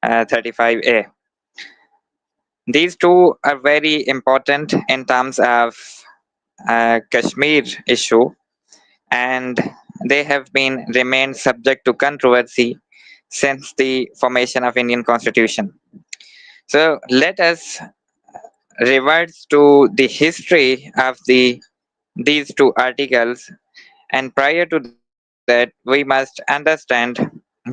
35A. These two are very important in terms of Kashmir issue, and they have been remained subject to controversy since the formation of Indian Constitution. So let us revert to the history of these two articles, and prior to that, we must understand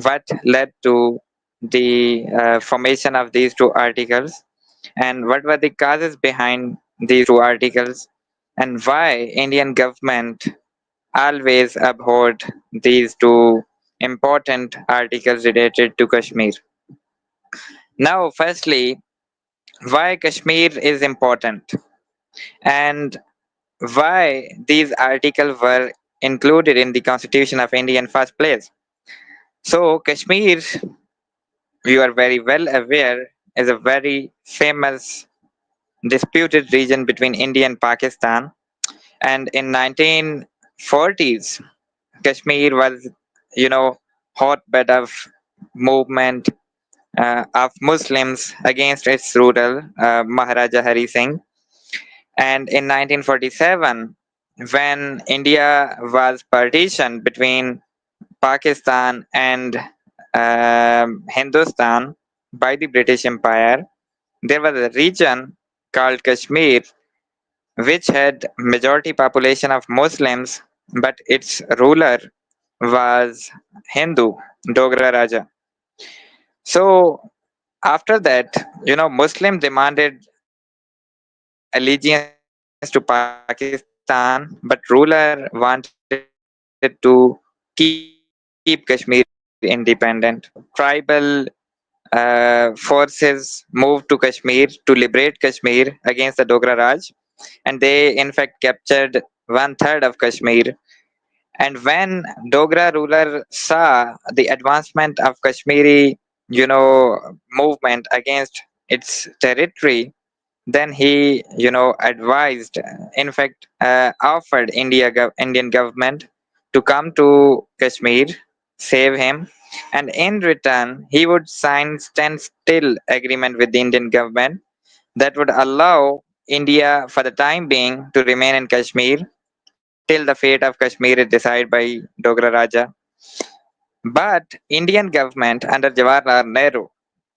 what led to the formation of these two articles, and what were the causes behind these two articles, and why Indian government always abhorred these two important articles related to Kashmir. Now, firstly, why Kashmir is important, and why these articles were included in the Constitution of India in first place. So, Kashmir, you are very well aware, is a very famous disputed region between India and Pakistan. And in 1940s, Kashmir was, hotbed of movement of Muslims against its ruler, Maharaja Hari Singh. And in 1947, when India was partitioned between Pakistan and Hindustan by the British Empire, there was a region called Kashmir, which had majority population of Muslims, but its ruler was Hindu, Dogra Raja. So after that, Muslim demanded allegiance to Pakistan, but ruler wanted to keep Kashmir independent. Tribal forces moved to Kashmir to liberate Kashmir against the Dogra Raj, and they in fact captured one third of Kashmir. And when Dogra ruler saw the advancement of Kashmiri, movement against its territory, then he, advised, in fact, offered Indian government to come to Kashmir, save him, and in return, he would sign standstill agreement with the Indian government that would allow India, for the time being, to remain in Kashmir till the fate of Kashmir is decided by Dogra Raja. But Indian government under Jawaharlal Nehru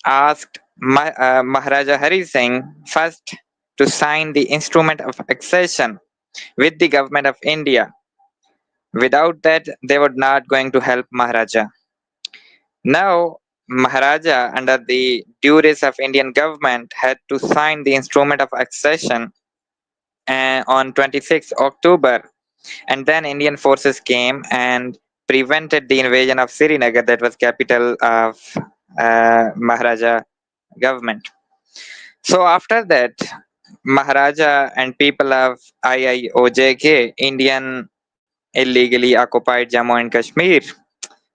asked Maharaja Hari Singh first to sign the instrument of accession with the government of India. Without that, they were not going to help Maharaja. Now, Maharaja, under the duress of Indian government, had to sign the instrument of accession on 26 October, and then Indian forces came and prevented the invasion of Srinagar, that was capital of Maharaja government. So after that, Maharaja and people of IIOJK, Indian illegally occupied Jammu and Kashmir,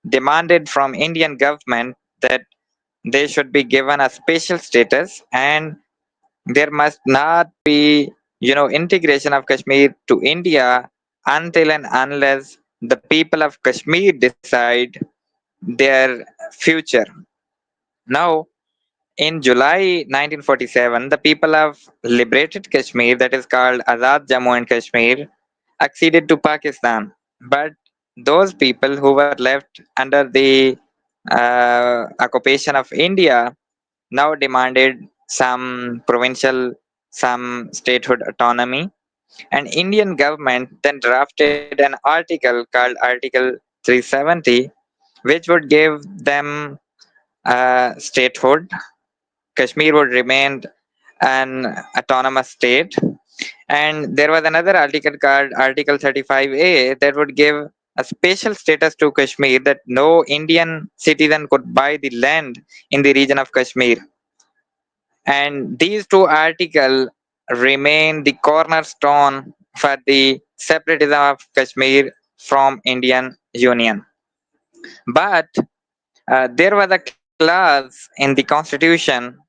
demanded from Indian government that they should be given a special status, and there must not be, integration of Kashmir to India until and unless the people of Kashmir decide their future. Now, in July 1947, the people of liberated Kashmir, that is called Azad Jammu and Kashmir, acceded to Pakistan. But those people who were left under the occupation of India now demanded some provincial, some statehood autonomy. And Indian government then drafted an article called Article 370, which would give them statehood. Kashmir would remain an autonomous state. And there was another article called Article 35A that would give a special status to Kashmir, that no Indian citizen could buy the land in the region of Kashmir. And these two articles remain the cornerstone for the separatism of Kashmir from Indian Union. But there was a clause in the constitution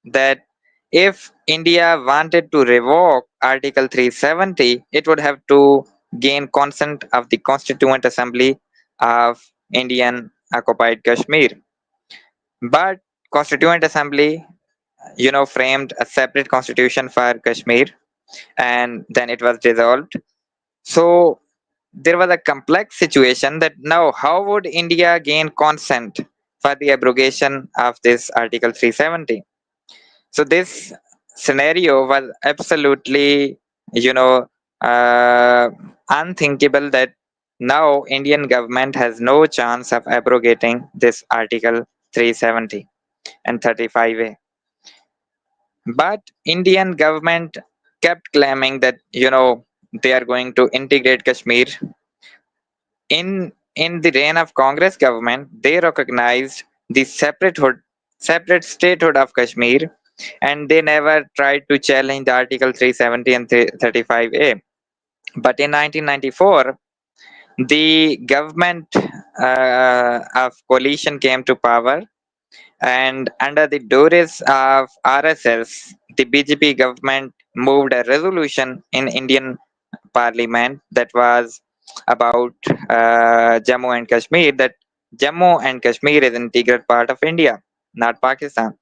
that if India wanted to revoke Article 370, it would have to gain consent of the Constituent Assembly of Indian occupied Kashmir. But Constituent Assembly, framed a separate constitution for Kashmir, and then it was dissolved. So there was a complex situation that now how would India gain consent for the abrogation of this Article 370? So this scenario was absolutely, you know, uh, unthinkable that now Indian government has no chance of abrogating this Article 370 and 35A. But Indian government kept claiming that they are going to integrate Kashmir. In the reign of Congress government, they recognized the separate statehood of Kashmir, and they never tried to challenge the Article 370 and 35A. But in 1994, the government of coalition came to power, and under the duress of RSS, the BJP government moved a resolution in Indian Parliament that was about Jammu and Kashmir, that Jammu and Kashmir is an integral part of India, not Pakistan,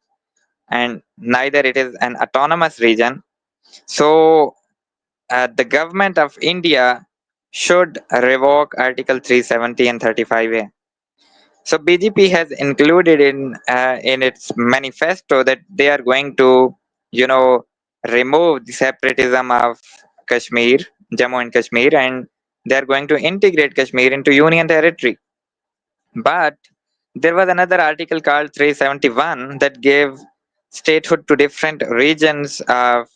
and neither it is an autonomous region. So the government of India should revoke Article 370 and 35A. So BJP has included in its manifesto that they are going to, you know, remove the separatism of Kashmir, Jammu and Kashmir, and they are going to integrate Kashmir into Union territory. But there was another article called 371 that gave statehood to different regions of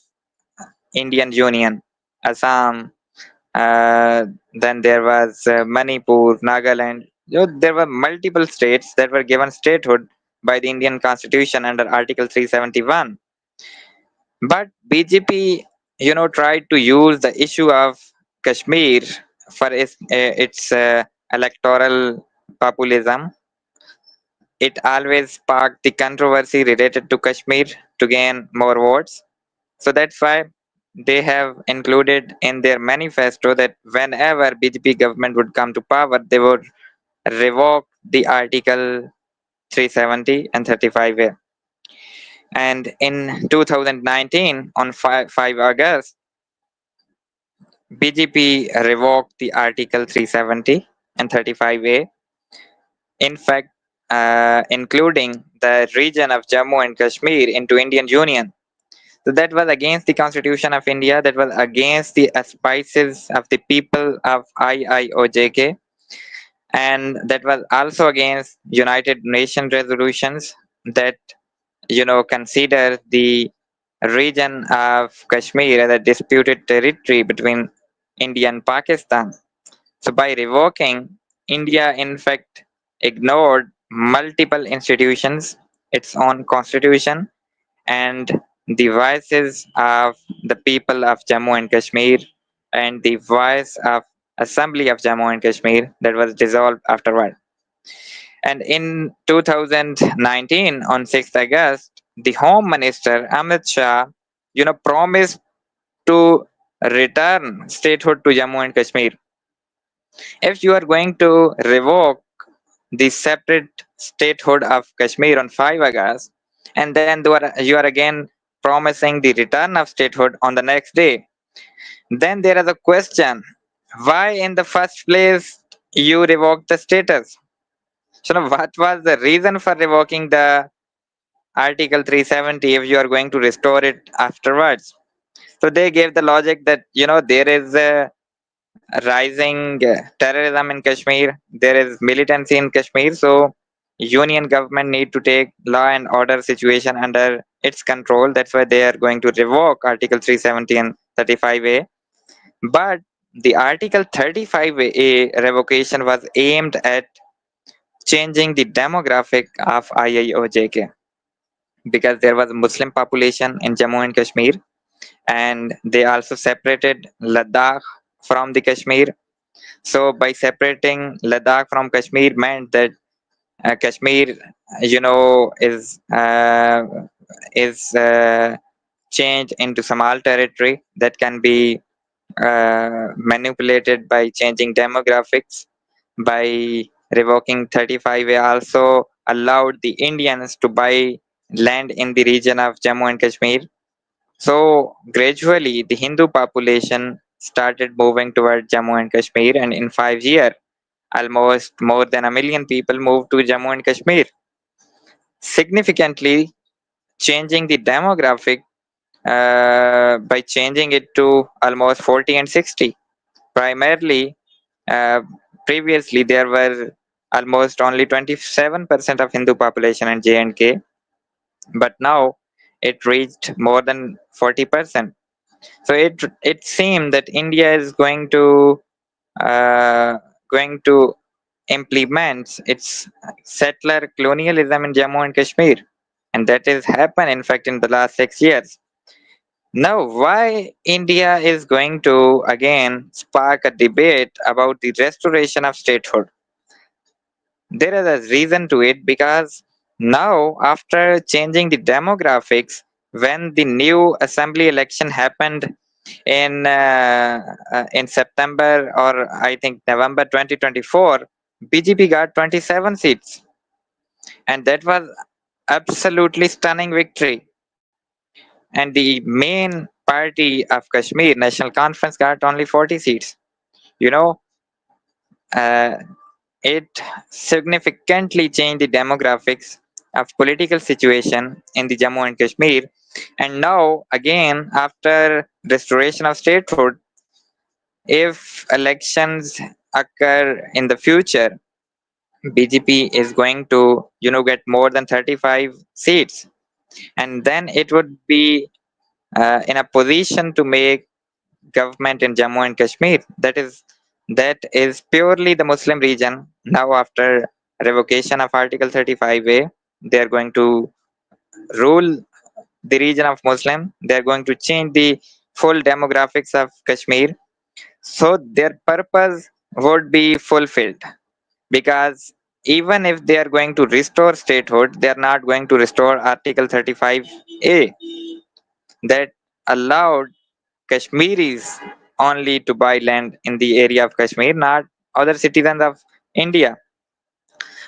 Indian Union, Assam, then there was Manipur, Nagaland. There were multiple states that were given statehood by the Indian Constitution under Article 371. But BJP, tried to use the issue of Kashmir for its electoral populism. It always sparked the controversy related to Kashmir to gain more votes. So that's why they have included in their manifesto that whenever BJP government would come to power, they would revoke the Article 370 and 35A. And in 2019, on 5 August, BJP revoked the Article 370 and 35A, in fact, including the region of Jammu and Kashmir into Indian Union. So that was against the Constitution of India, that was against the auspices of the people of IIOJK, and that was also against United Nations resolutions that consider the region of Kashmir as a disputed territory between India and Pakistan. So by revoking, India in fact ignored multiple institutions, its own constitution, and the voices of the people of Jammu and Kashmir, and the voice of Assembly of Jammu and Kashmir that was dissolved afterward. And in 2019, on 6th August, the Home Minister Amit Shah, promised to return statehood to Jammu and Kashmir. If you are going to revoke the separate statehood of Kashmir on 5 August, and then you are again promising the return of statehood on the next day, then there is a question: why in the first place you revoked the status? So now what was the reason for revoking the Article 370 if you are going to restore it afterwards? So they gave the logic that there is a rising terrorism in Kashmir, there is militancy in Kashmir, so Union government need to take law and order situation under its control. That's why they are going to revoke Article 370 and 35A. But the Article 35A revocation was aimed at changing the demographic of IIOJK, because there was a Muslim population in Jammu and Kashmir, and they also separated Ladakh from the Kashmir. So by separating Ladakh from Kashmir meant that Kashmir, is changed into small territory that can be manipulated by changing demographics. By revoking 35A also allowed the Indians to buy land in the region of Jammu and Kashmir. So gradually, the Hindu population started moving toward Jammu and Kashmir, and in 5 years, almost more than a million people moved to Jammu and Kashmir, significantly changing the demographic by changing it to almost 40 and 60. Primarily, uh, previously there were almost only 27% of Hindu population in J&K, but now it reached more than 40%. So it seemed that India is uh, going to implement its settler colonialism in Jammu and Kashmir, and that has happened in fact in the last 6 years. Now, why India is going to again spark a debate about the restoration of statehood? There is a reason to it because now, after changing the demographics, when the new assembly election happened in September or I think November 2024, BJP got 27 seats, and that was absolutely stunning victory. And the main party of Kashmir, National Conference, got only 40 seats. You know, uh, it significantly changed the demographics of political situation in the Jammu and Kashmir. And now, again, after restoration of statehood, if elections occur in the future, BJP is going to, get more than 35 seats, and then it would be in a position to make government in Jammu and Kashmir. That is purely the Muslim region. Now, after revocation of Article 35A, they are going to rule the region of Muslim. They are going to change the full demographics of Kashmir. So their purpose would be fulfilled because even if they are going to restore statehood, they are not going to restore Article 35A that allowed Kashmiris only to buy land in the area of Kashmir, not other citizens of India.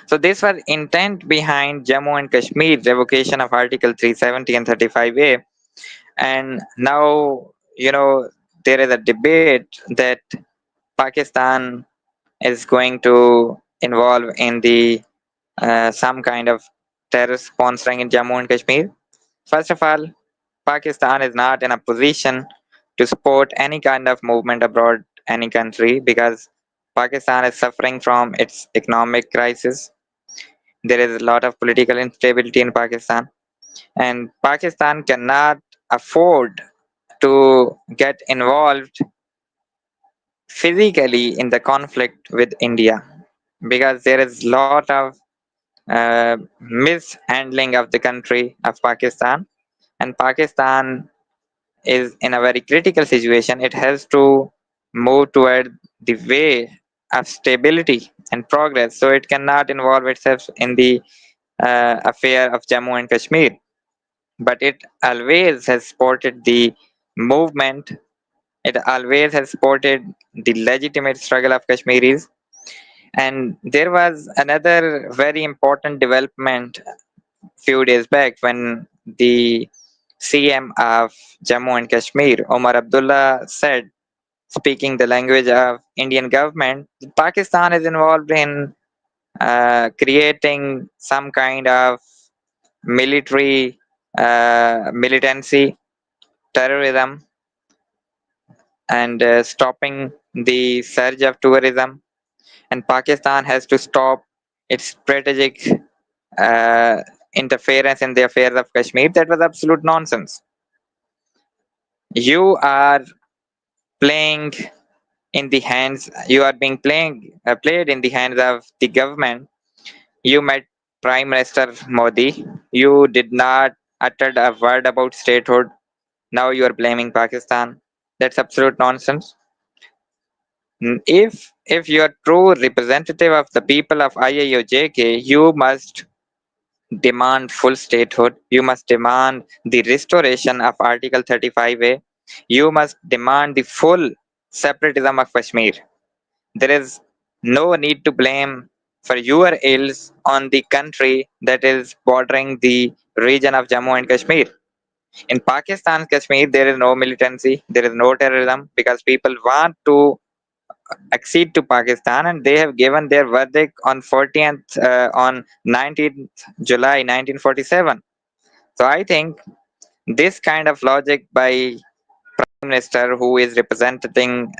So this was intent behind Jammu and Kashmir revocation of Article 370 and 35A. And now, there is a debate that Pakistan is going to involve in the some kind of terrorist sponsoring in Jammu and Kashmir. First of all, Pakistan is not in a position to support any kind of movement abroad any country because Pakistan is suffering from its economic crisis. There is a lot of political instability in Pakistan, and Pakistan cannot afford to get involved physically in the conflict with India because there is a lot of mishandling of the country of Pakistan, and Pakistan is in a very critical situation. It has to move toward the way of stability and progress, so it cannot involve itself in the affair of Jammu and Kashmir. But it always has supported the movement. It always has supported the legitimate struggle of Kashmiris. And there was another very important development few days back when the CM of Jammu and Kashmir, Omar Abdullah, said, speaking the language of Indian government, Pakistan is involved in creating some kind of military militancy, terrorism, and stopping the surge of tourism. And Pakistan has to stop its strategic uh, interference in the affairs of Kashmir. That was absolute nonsense. You are playing in the hands. You are being played in the hands of the government. You met Prime Minister Modi. You did not uttered a word about statehood. Now you are blaming Pakistan. That's absolute nonsense. If you are true representative of the people of IIOJK, you must demand full statehood. You must demand the restoration of Article 35A. You must demand the full separatism of Kashmir. There is no need to blame for your ills on the country that is bordering the region of Jammu and Kashmir. In Pakistan, Kashmir, there is no militancy, there is no terrorism because people want to accede to Pakistan, and they have given their verdict on 14th on 19th July 1947. So I think this kind of logic by Prime Minister who is representing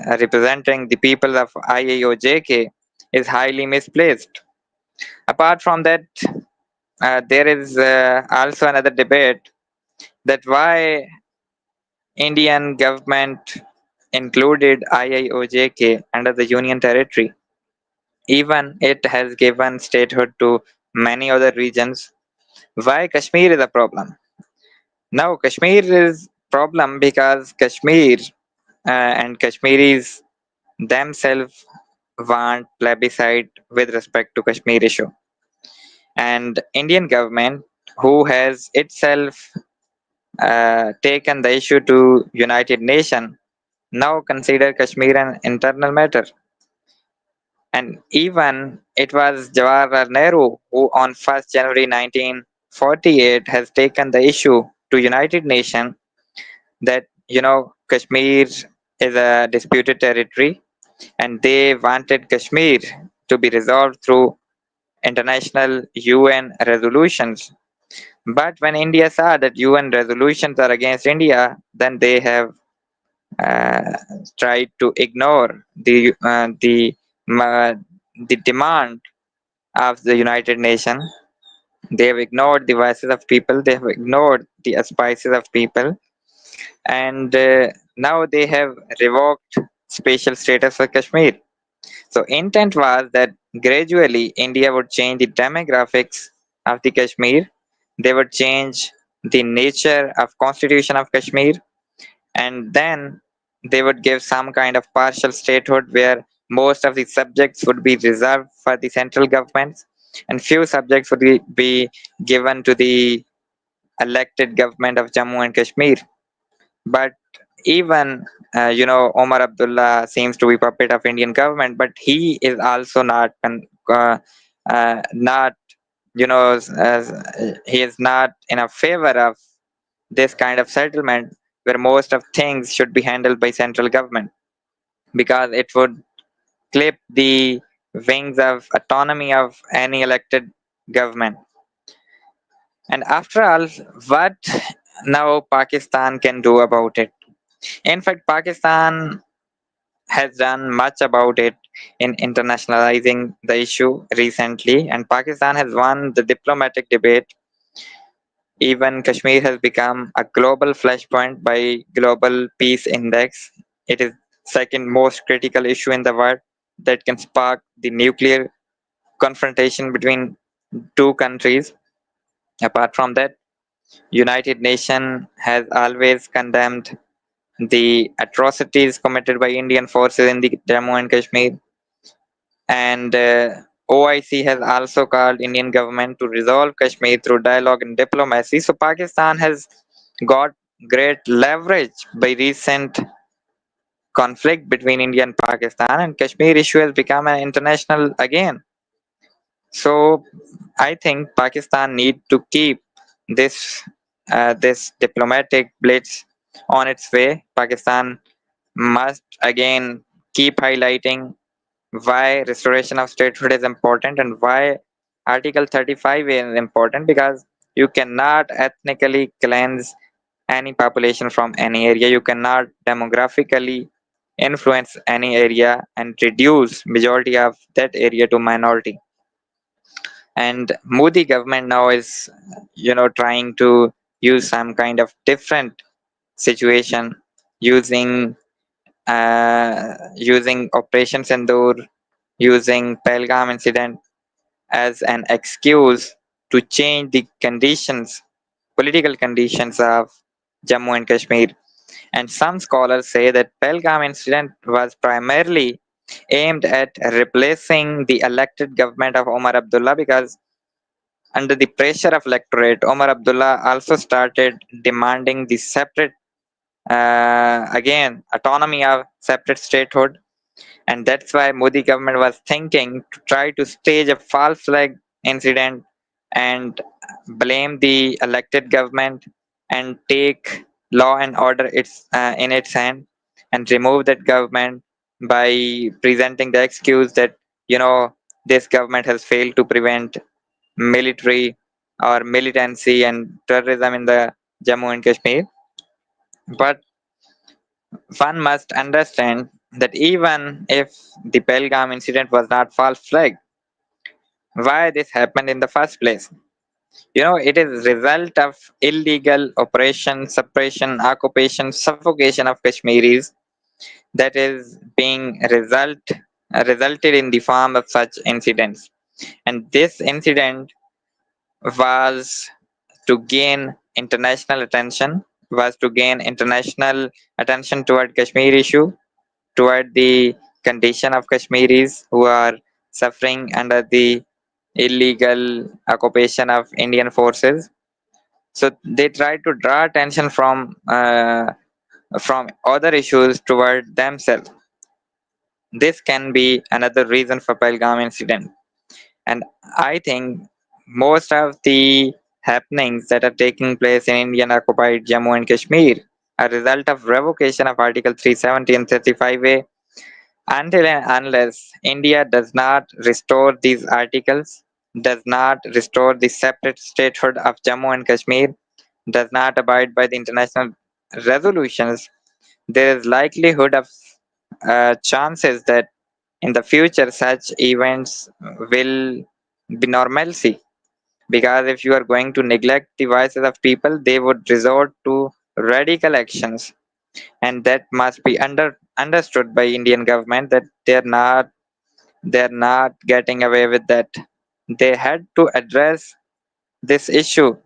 the people of IAOJK is highly misplaced. Apart from that, there is also another debate that why Indian government included IIOJK under the Union Territory. Even it has given statehood to many other regions. Why Kashmir is a problem? Now Kashmir is problem because Kashmir and Kashmiris themselves want plebiscite with respect to Kashmir issue. And Indian government who has itself taken the issue to United Nations now consider Kashmir an internal matter. And even it was Jawaharlal Nehru who on 1st January 1948 has taken the issue to United Nations that Kashmir is a disputed territory and they wanted Kashmir to be resolved through international UN resolutions. But when India saw that UN resolutions are against India, then they have uh, tried to ignore uh, the demand of the United Nations. They have ignored the voices of people. They have ignored the aspirations of people, and now they have revoked special status for Kashmir. So intent was that gradually India would change the demographics of the Kashmir. They would change the nature of constitution of Kashmir, and then they would give some kind of partial statehood where most of the subjects would be reserved for the central governments and few subjects would be given to the elected government of Jammu and Kashmir. But even Omar Abdullah seems to be puppet of Indian government, but he is also not he is not in a favor of this kind of settlement where most of things should be handled by central government because it would clip the wings of autonomy of any elected government. And after all, what now Pakistan can do about it? In fact, Pakistan has done much about it in internationalizing the issue recently, and Pakistan has won the diplomatic debate. Even Kashmir has become a global flashpoint by Global Peace Index. It is second most critical issue in the world that can spark the nuclear confrontation between two countries. Apart from that, United Nations has always condemned the atrocities committed by Indian forces in the Jammu and Kashmir, and OIC has also called Indian government to resolve Kashmir through dialogue and diplomacy. So Pakistan has got great leverage by recent conflict between India and Pakistan, and Kashmir issue has become an international again. So I think Pakistan need to keep this diplomatic blitz on its way. Pakistan must again keep highlighting why restoration of statehood is important and why Article 35 is important because you cannot ethnically cleanse any population from any area. You cannot demographically influence any area and reduce majority of that area to minority. And Modi government now is trying to use some kind of different situation using using Operation Sindoor, using Pelgam incident as an excuse to change the conditions, political conditions of Jammu and Kashmir. And some scholars say that Pelgam incident was primarily aimed at replacing the elected government of Omar Abdullah because under the pressure of electorate, Omar Abdullah also started demanding the separate, again, autonomy of separate statehood. And that's why Modi government was thinking to try to stage a false flag incident and blame the elected government and take law and order in its hand and remove that government by presenting the excuse that this government has failed to prevent military or militancy and terrorism in the Jammu and Kashmir. But one must understand that even if the Pelgam incident was not false flag, why this happened in the first place? It is result of illegal operation, suppression, occupation, suffocation of Kashmiris that is being resulted in the form of such incidents. And this incident was to gain international attention, was to gain international attention toward Kashmir issue, toward the condition of Kashmiris who are suffering under the illegal occupation of Indian forces. So they try to draw attention from other issues toward themselves. This can be another reason for Pahalgam incident. And I think most of the happenings that are taking place in Indian occupied Jammu and Kashmir are a result of revocation of Article 370 and 35A. Until and unless India does not restore these articles, does not restore the separate statehood of Jammu and Kashmir, does not abide by the international resolutions, there is likelihood of chances that in the future such events will be normalcy. Because if you are going to neglect the voices of people, they would resort to radical actions, and that must be understood by Indian government that they're not getting away with that. They had to address this issue,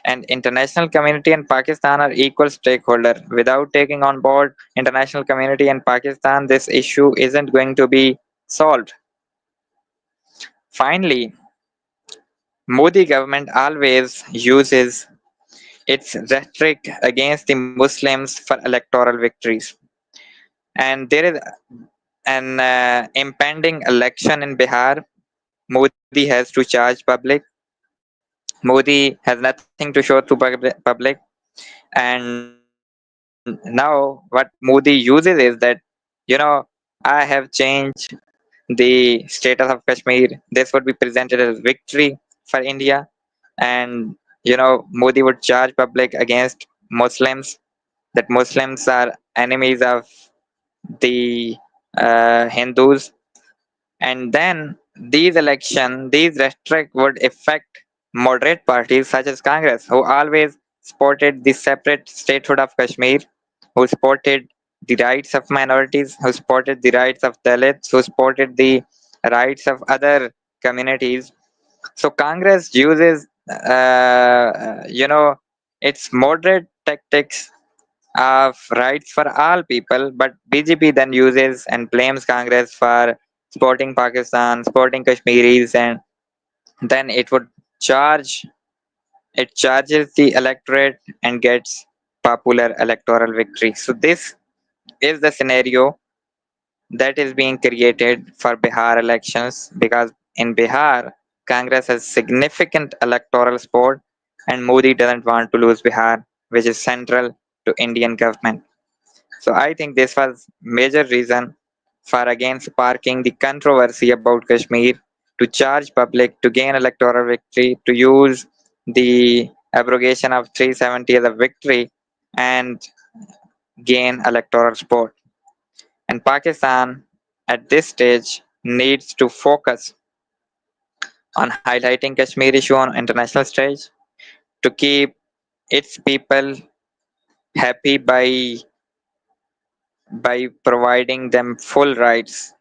and international community and Pakistan are equal stakeholder. Without taking on board international community and Pakistan, this issue isn't going to be solved. Finally, Modi government always uses its rhetoric against the Muslims for electoral victories. And there is an impending election in Bihar. Modi has to charge public. Modi has nothing to show to public. And now what Modi uses is that, I have changed the status of Kashmir. This would be presented as victory for India. And Modi would charge public against Muslims, that Muslims are enemies of the Hindus. And then these rhetoric would affect moderate parties such as Congress, who always supported the separate statehood of Kashmir, who supported the rights of minorities, who supported the rights of Dalits, who supported the rights of other communities. So Congress uses, its moderate tactics of rights for all people, but BJP then uses and blames Congress for supporting Pakistan, supporting Kashmiris, and then charge it charges the electorate and gets popular electoral victory. So this is the scenario that is being created for Bihar elections, because in Bihar, Congress has significant electoral support and Modi doesn't want to lose Bihar, which is central to Indian government. So I think this was major reason for again sparking the controversy about Kashmir, to charge public, to gain electoral victory, to use the abrogation of 370 as a victory and gain electoral support. And Pakistan at this stage needs to focus on highlighting Kashmir issue on international stage to keep its people happy by providing them full rights.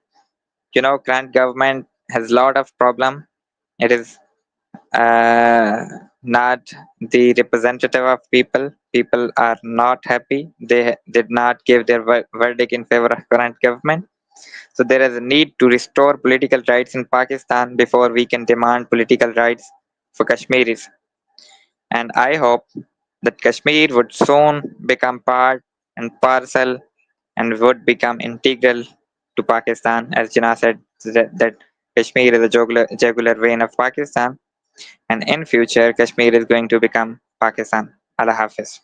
Current government has a lot of problem. It is uh, not the representative of people. People are not happy. They did not give their verdict in favor of current government. So there is a need to restore political rights in Pakistan before we can demand political rights for Kashmiris. And I hope that Kashmir would soon become part and parcel and would become integral to Pakistan. As Jinnah said, that Kashmir is a jugular vein of Pakistan, and in future Kashmir is going to become Pakistan. Allah Hafiz.